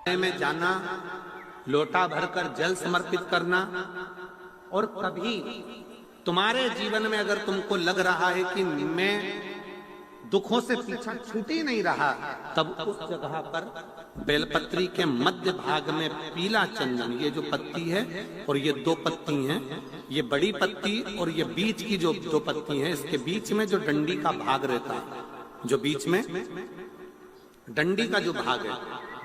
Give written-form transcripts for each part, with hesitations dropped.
में जाना, लोटा भरकर जल समर्पित करना, और कभी तुम्हारे जीवन में अगर तुमको लग रहा है कि मैं दुखों से पीछा छूट ही नहीं रहा, तब उस जगह पर बेलपत्री के मध्य भाग में पीला चंदन, ये जो पत्ती है और ये दो पत्ती हैं, ये बड़ी पत्ती और ये बीच की जो दो पत्ती हैं, इसके बीच में जो डंडी का भाग रहता है, जो बीच में डंडी का जो भाग है,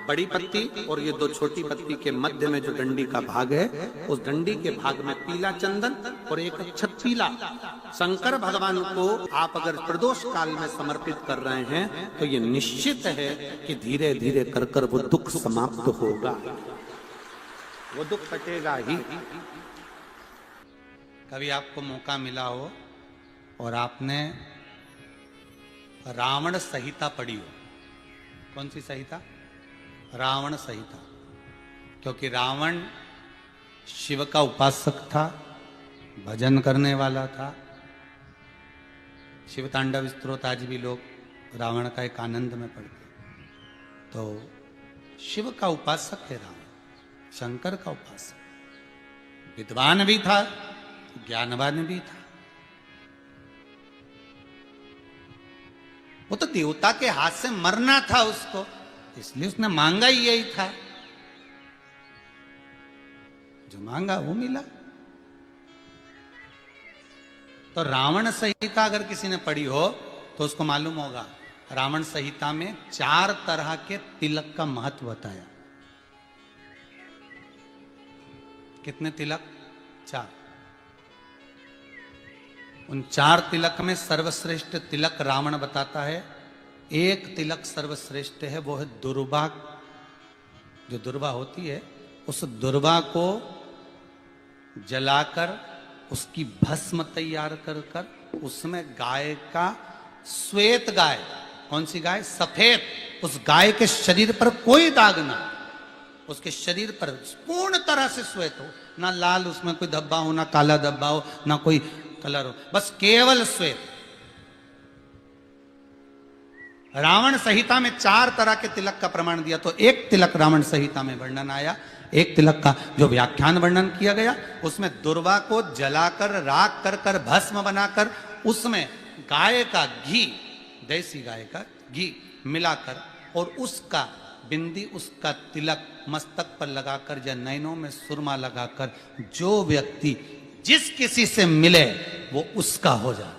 बड़ी पत्ती और ये दो छोटी पत्ती के मध्य में जो डंडी का भाग है, उस डंडी के भाग में पीला चंदन और एक अक्षत पीला शंकर भगवान को आप अगर प्रदोष काल में समर्पित कर रहे हैं, तो ये निश्चित है कि धीरे धीरे कर कर वो दुख समाप्त होगा, वो दुख कटेगा ही। कभी आपको मौका मिला हो और आपने रावण संहिता पढ़ी हो, कौन सी संहिता? रावण संहिता। क्योंकि रावण शिव का उपासक था, भजन करने वाला था। शिव तांडव स्तोत्र आज भी लोग रावण का एक आनंद में पढ़ते, तो शिव का उपासक है रावण, शंकर का उपासक, विद्वान भी था, ज्ञानवान भी था। वो तो देवता के हाथ से मरना था उसको, इसलिए उसने मांगा ही यही था, जो मांगा वो मिला। तो रावण संहिता अगर किसी ने पढ़ी हो तो उसको मालूम होगा, रावण संहिता में 4 तरह के तिलक का महत्व बताया। कितने तिलक? 4। उन 4 तिलक में सर्वश्रेष्ठ तिलक रावण बताता है। एक तिलक सर्वश्रेष्ठ है, वो है दुर्वा। जो दुर्वा होती है, उस दुर्वा को जलाकर उसकी भस्म तैयार कर कर उसमें गाय का, श्वेत गाय, कौन सी गाय? सफेद, उस गाय के शरीर पर कोई दाग ना, उसके शरीर पर पूर्ण तरह से श्वेत हो, ना लाल उसमें कोई धब्बा हो, ना काला धब्बा हो, ना कोई कलर हो, बस केवल श्वेत। रावण संहिता में 4 तरह के तिलक का प्रमाण दिया, तो एक तिलक रावण संहिता में वर्णन आया, एक तिलक का जो व्याख्यान वर्णन किया गया, उसमें दुर्वा को जलाकर राख कर कर भस्म बनाकर उसमें गाय का घी, देसी गाय का घी मिलाकर और उसका बिंदी, उसका तिलक मस्तक पर लगाकर या नैनों में सुरमा लगाकर जो व्यक्ति जिस किसी से मिले वो उसका हो जाता।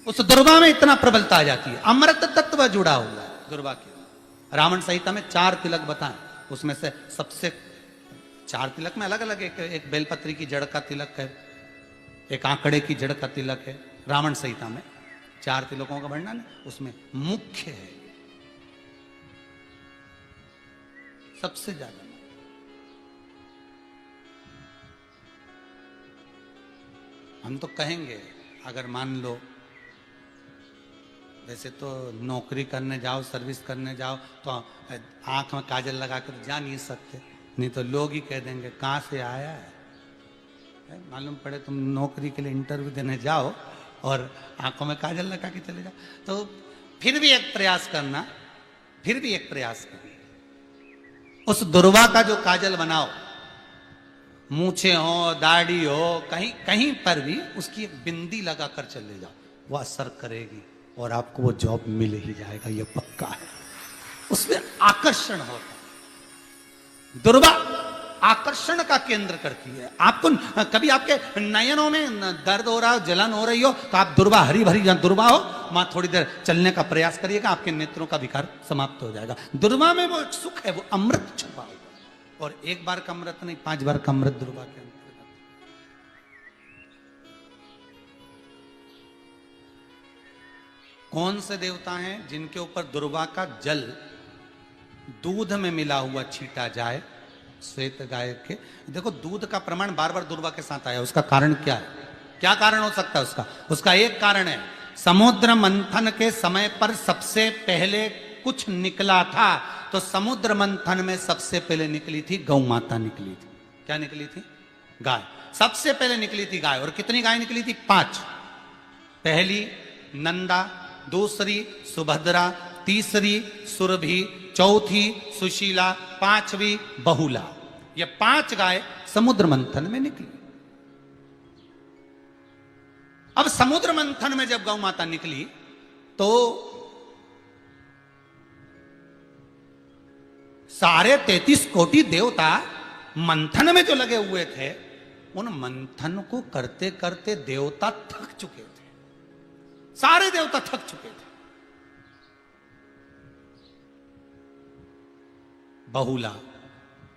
उस दुर्वा में इतना प्रबलता आ जाती है, अमृत तत्व जुड़ा हुआ है दुर्वा के। रावण संहिता में 4 तिलक बताएं, उसमें से सबसे 4 तिलक में अलग अलग, एक बेलपत्री की जड़ का तिलक है, एक आंकड़े की जड़ का तिलक है। रावण संहिता में 4 तिलकों का वर्णन है, उसमें मुख्य है सबसे ज्यादा। हम तो कहेंगे, अगर मान लो, वैसे तो नौकरी करने जाओ, सर्विस करने जाओ तो आंख में काजल लगा कर जा नहीं सकते, नहीं तो लोग ही कह देंगे कहाँ से आया है। मालूम पड़े तुम नौकरी के लिए इंटरव्यू देने जाओ और आंखों में काजल लगा के चले जाओ, तो फिर भी एक प्रयास करना, फिर भी एक प्रयास करना, उस दुर्वा का जो काजल बनाओ, मूछे हो, दाढ़ी हो, कहीं कहीं पर भी उसकी एक बिंदी लगाकर चले जाओ, वो असर करेगी और आपको वो जॉब मिल ही जाएगा, ये पक्का है। उसमें आकर्षण होता है, दुर्वा आकर्षण का केंद्र करती है। आपको कभी आपके नयनों में दर्द हो रहा हो, जलन हो रही हो, तो आप दुर्वा, हरी भरी जहाँ दुर्वा हो, वहां थोड़ी देर चलने का प्रयास करिएगा, आपके नेत्रों का विकार समाप्त हो जाएगा। दुर्वा में वो एक सुख है, वो अमृत छुपा हुआ, और एक बार का अमृत नहीं, 5 बार का अमृत दुर्वा के अंदर। कौन से देवता हैं जिनके ऊपर दुर्वा का जल दूध में मिला हुआ छीटा जाए? श्वेत गाय के। देखो, दूध का प्रमाण बार बार दुर्वा के साथ आया, उसका कारण क्या है? क्या कारण हो सकता है उसका? उसका एक कारण है, समुद्र मंथन के समय पर सबसे पहले कुछ निकला था, तो समुद्र मंथन में सबसे पहले निकली थी गौ माता निकली थी। क्या निकली थी? गाय। सबसे पहले निकली थी गाय। और कितनी गाय निकली थी? 5। पहली नंदा, दूसरी सुभद्रा, तीसरी सुरभि, चौथी सुशीला, पांचवी बहुला। ये 5 गाय समुद्र मंथन में निकली। अब समुद्र मंथन में जब गौ माता निकली तो सारे 33 कोटि देवता मंथन में जो लगे हुए थे, उन मंथन को करते करते देवता थक चुके थे। सारे देवता थक चुके थे। बहुला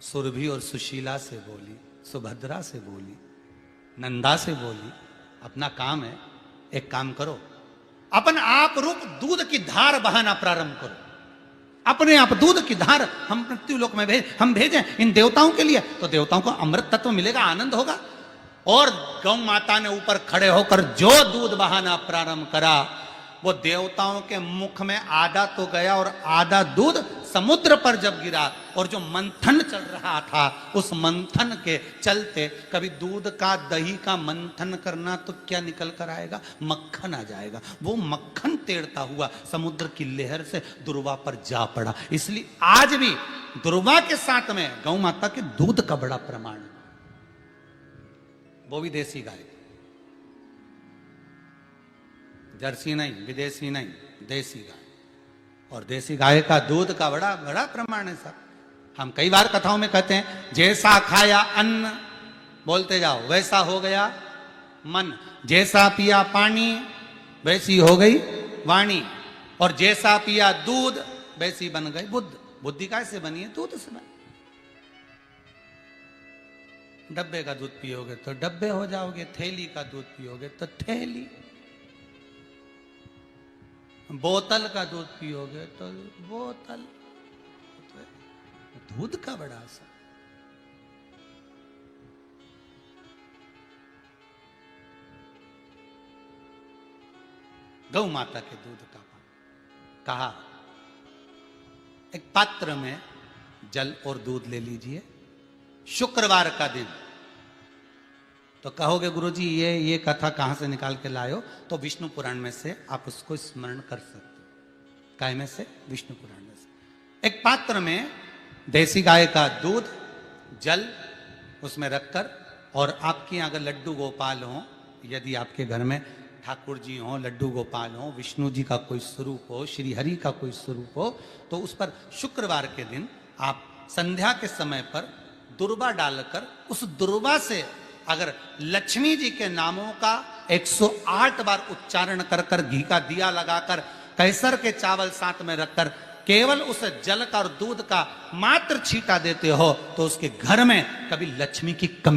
सुरभि और सुशीला से बोली, सुभद्रा से बोली, नंदा से बोली, अपना काम है, एक काम करो, अपन आप रूप दूध की धार बहाना प्रारंभ करो। अपने आप दूध की धार हम मृत्युलोक में हम भेजें इन देवताओं के लिए, तो देवताओं को अमृत तत्व मिलेगा, आनंद होगा। और गौ माता ने ऊपर खड़े होकर जो दूध बहाना प्रारंभ करा, वो देवताओं के मुख में आधा तो गया और आधा दूध समुद्र पर जब गिरा, और जो मंथन चल रहा था उस मंथन के चलते, कभी दूध का दही का मंथन करना तो क्या निकल कर आएगा, मक्खन आ जाएगा। वो मक्खन तेड़ता हुआ समुद्र की लहर से दुर्वा पर जा पड़ा। इसलिए आज भी दुर्वा के साथ में गौ माता के दूध का बड़ा प्रमाण है। वो भी देसी गाय, जर्सी नहीं, विदेशी नहीं, देसी गाय। और देसी गाय का दूध का बड़ा बड़ा प्रमाण है साहब। हम कई बार कथाओं में कहते हैं, जैसा खाया अन्न, बोलते जाओ, वैसा हो गया मन। जैसा पिया पानी, वैसी हो गई वाणी। और जैसा पिया दूध, वैसी बन गई बुद्ध। बुद्धि कैसे बनी है? दूध से बनी। डब्बे का दूध पियोगे तो डब्बे हो जाओगे, थैली का दूध पियोगे तो थैली, बोतल का दूध पियोगे तो बोतल। तो दूध का बड़ा असर। गौ माता के दूध का पान। कहा, एक पात्र में जल और दूध ले लीजिए, शुक्रवार का दिन। तो कहोगे गुरुजी ये कथा कहां से निकाल के लाए हो? तो विष्णु पुराण में से आप उसको स्मरण कर सकते हो। काय में से? विष्णु पुराण में से। एक पात्र में देसी गाय का दूध, जल उसमें रखकर, और आपके अगर लड्डू गोपाल हो, यदि आपके घर में ठाकुर जी हो, लड्डू गोपाल हो, विष्णु जी का कोई स्वरूप हो, श्री हरि का कोई स्वरूप हो, तो उस पर शुक्रवार के दिन आप संध्या के समय पर दुर्वा डालकर, उस दुर्वा से अगर लक्ष्मी जी के नामों का 108 बार उच्चारण कर कर, घी का दिया लगाकर, कैसर के चावल साथ में रखकर, केवल उस जल का और दूध का मात्र छींटा देते हो, तो उसके घर में कभी लक्ष्मी की कमी